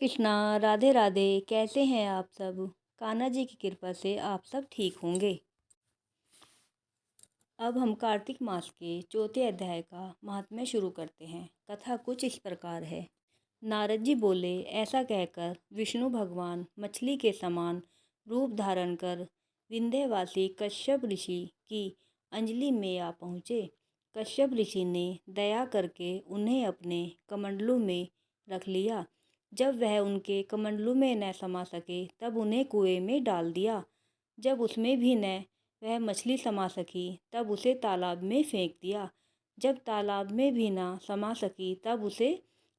कृष्णा, राधे राधे। कैसे हैं आप सब? कान्हा जी की कृपा से आप सब ठीक होंगे। अब हम कार्तिक मास के चौथे अध्याय का महात्म्य शुरू करते हैं। कथा कुछ इस प्रकार है। नारद जी बोले, ऐसा कहकर विष्णु भगवान मछली के समान रूप धारण कर विंध्यवासी कश्यप ऋषि की अंजलि में आ पहुँचे। कश्यप ऋषि ने दया करके उन्हें अपने कमंडलू में रख लिया। जब वह उनके कमंडलू में न समा सके तब उन्हें कुएं में डाल दिया। जब उसमें भी न वह मछली समा सकी तब उसे तालाब में फेंक दिया। जब तालाब में भी ना समा सकी तब उसे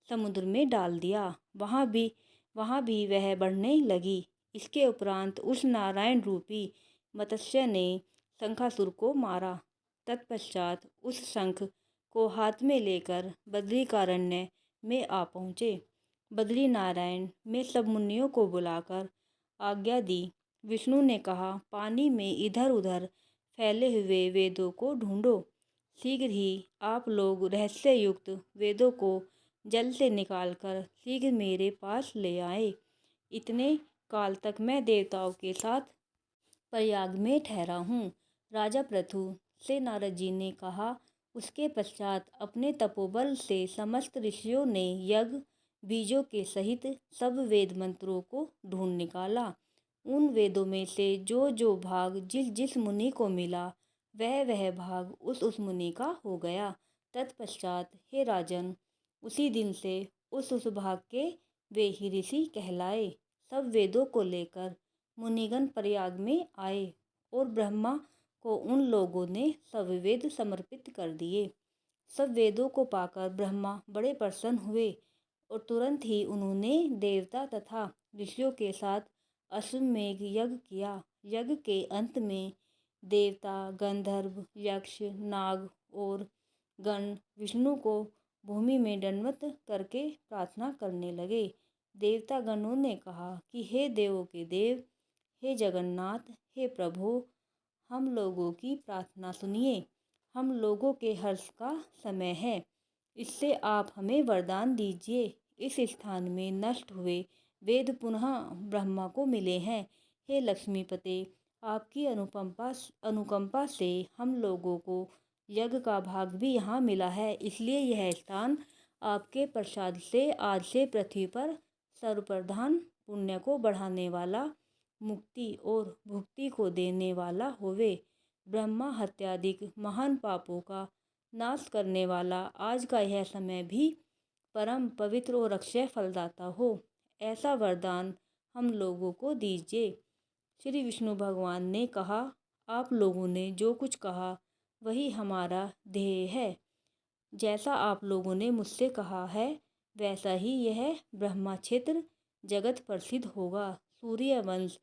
समुद्र में डाल दिया। वहाँ भी वह बढ़ने लगी। इसके उपरांत उस नारायण रूपी मत्स्य ने शंखासुर को मारा। तत्पश्चात उस शंख को हाथ में लेकर बद्रिकारण्य में आ पहुँचे। बद्री नारायण में सब मुनियों को बुलाकर आज्ञा दी। विष्णु ने कहा, पानी में इधर उधर फैले हुए वेदों को ढूंढो। शीघ्र ही आप लोग रहस्य युक्त वेदों को जल से निकालकर शीघ्र मेरे पास ले आए। इतने काल तक मैं देवताओं के साथ प्रयाग में ठहरा हूँ। राजा पृथु से नारद जी ने कहा। उसके पश्चात अपने तपोबल से समस्त ऋषियों ने यज्ञ बीजों के सहित सब वेद मंत्रों को ढूंढ निकाला। उन वेदों में से जो भाग जिस जिस मुनि को मिला वह भाग उस मुनि का हो गया। तत्पश्चात हे राजन, उसी दिन से उस भाग के वे ही ऋषि कहलाए। सब वेदों को लेकर मुनिगण प्रयाग में आए और ब्रह्मा को उन लोगों ने सब वेद समर्पित कर दिए। सब वेदों को पाकर ब्रह्मा बड़े प्रसन्न हुए और तुरंत ही उन्होंने देवता तथा ऋषियों के साथ अश्वमेध यज्ञ किया। यज्ञ के अंत में देवता, गंधर्व, यक्ष, नाग और गण विष्णु को भूमि में दंडवत करके प्रार्थना करने लगे। देवता गणों ने कहा कि हे देवों के देव, हे जगन्नाथ, हे प्रभु, हम लोगों की प्रार्थना सुनिए। हम लोगों के हर्ष का समय है, इससे आप हमें वरदान दीजिए। इस स्थान में नष्ट हुए वेद पुनः ब्रह्मा को मिले हैं। हे लक्ष्मीपते, आपकी अनुकंपा से हम लोगों को यज्ञ का भाग भी यहाँ मिला है, इसलिए यह स्थान आपके प्रसाद से आज से पृथ्वी पर सर्वप्रधान पुण्य को बढ़ाने वाला, मुक्ति और भुक्ति को देने वाला होवे। ब्रह्मा हत्यादिक महान पापों का नाश करने वाला आज का यह समय भी परम पवित्र और अक्षय फलदाता हो, ऐसा वरदान हम लोगों को दीजिए। श्री विष्णु भगवान ने कहा, आप लोगों ने जो कुछ कहा वही हमारा ध्येय है। जैसा आप लोगों ने मुझसे कहा है वैसा ही यह ब्रह्मा क्षेत्र जगत प्रसिद्ध होगा। सूर्यवंश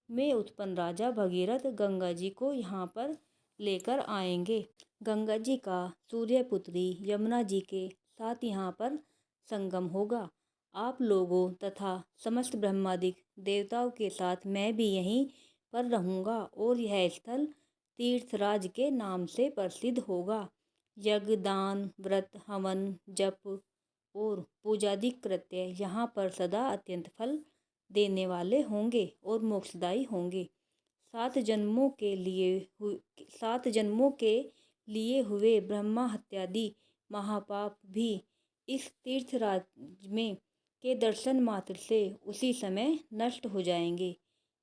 में उत्पन्न राजा भगीरथ गंगा जी को यहाँ पर लेकर आएंगे। गंगा जी का सूर्यपुत्री यमुना जी के साथ यहाँ पर संगम होगा। आप लोगों तथा समस्त ब्रह्मादिक देवताओं के साथ मैं भी यहीं पर रहूँगा और यह स्थल तीर्थराज के नाम से प्रसिद्ध होगा। यज्ञ, दान, व्रत, हवन, जप और पूजादि कृत्य यहाँ पर सदा अत्यंत फल देने वाले होंगे और मोक्षदायी होंगे। 7 जन्मों के लिए हुए ब्रह्मा हत्यादि महापाप भी इस तीर्थराज में के दर्शन मात्र से उसी समय नष्ट हो जाएंगे।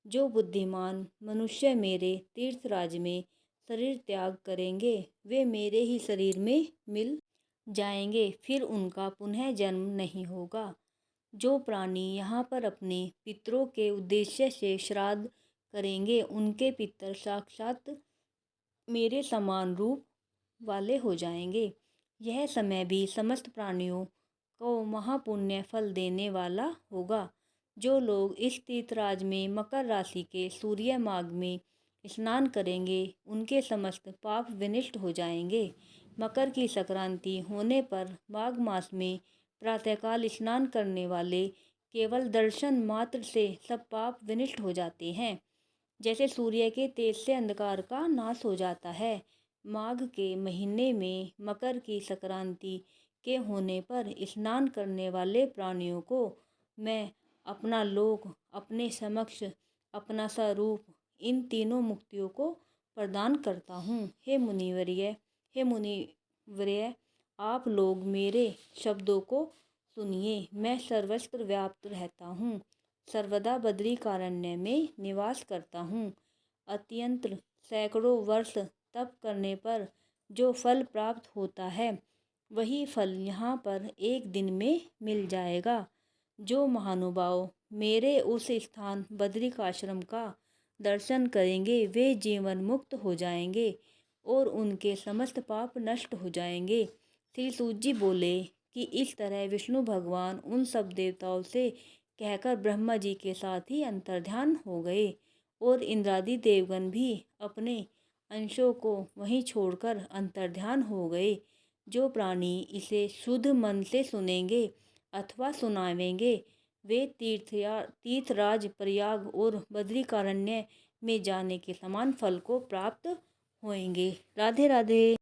जो बुद्धिमान मनुष्य मेरे तीर्थराज में शरीर त्याग करेंगे वे मेरे ही शरीर में मिल जाएंगे, फिर उनका पुनः जन्म नहीं होगा। जो प्राणी यहाँ पर अपने पितरों के उद्देश्य से श्राद्ध करेंगे उनके पितर साक्षात मेरे समान रूप वाले हो जाएंगे। यह समय भी समस्त प्राणियों को महापुण्य फल देने वाला होगा। जो लोग इस तीर्थराज में मकर राशि के सूर्य माघ में स्नान करेंगे उनके समस्त पाप विनष्ट हो जाएंगे। मकर की संक्रांति होने पर माघ मास में प्रातःकाल स्नान करने वाले केवल दर्शन मात्र से सब पाप विनष्ट हो जाते हैं। जैसे सूर्य के तेज से अंधकार का नाश हो जाता है। माघ के महीने में मकर की संक्रांति के होने पर स्नान करने वाले प्राणियों को मैं अपना लोक, अपने समक्ष अपना स्वरूप, इन तीनों मुक्तियों को प्रदान करता हूँ। हे मुनिवर्य, आप लोग मेरे शब्दों को सुनिए। मैं सर्वत्र व्याप्त रहता हूँ, सर्वदा बद्रिकारण्य में निवास करता हूँ। अत्यंत सैकड़ों वर्ष तप करने पर जो फल प्राप्त होता है, वही फल यहाँ पर एक दिन में मिल जाएगा। जो महानुभाव मेरे उस स्थान बद्रिकाश्रम का दर्शन करेंगे, वे जीवन मुक्त हो जाएंगे और उनके समस्त पाप नष्ट हो जाएंगे। श्री सूत जी बोले कि इस तरह विष्णु भगवान उन सब देवताओं से कहकर ब्रह्मा जी के साथ ही अंतर्ध्यान हो गए और इंद्रादि देवगण भी अपने अंशों को वहीं छोड़कर अंतर्ध्यान हो गए। जो प्राणी इसे शुद्ध मन से सुनेंगे अथवा सुनावेंगे, वे तीर्थराज प्रयाग और बद्रिकारण्य में जाने के समान फल को प्राप्त होंगे। राधे राधे।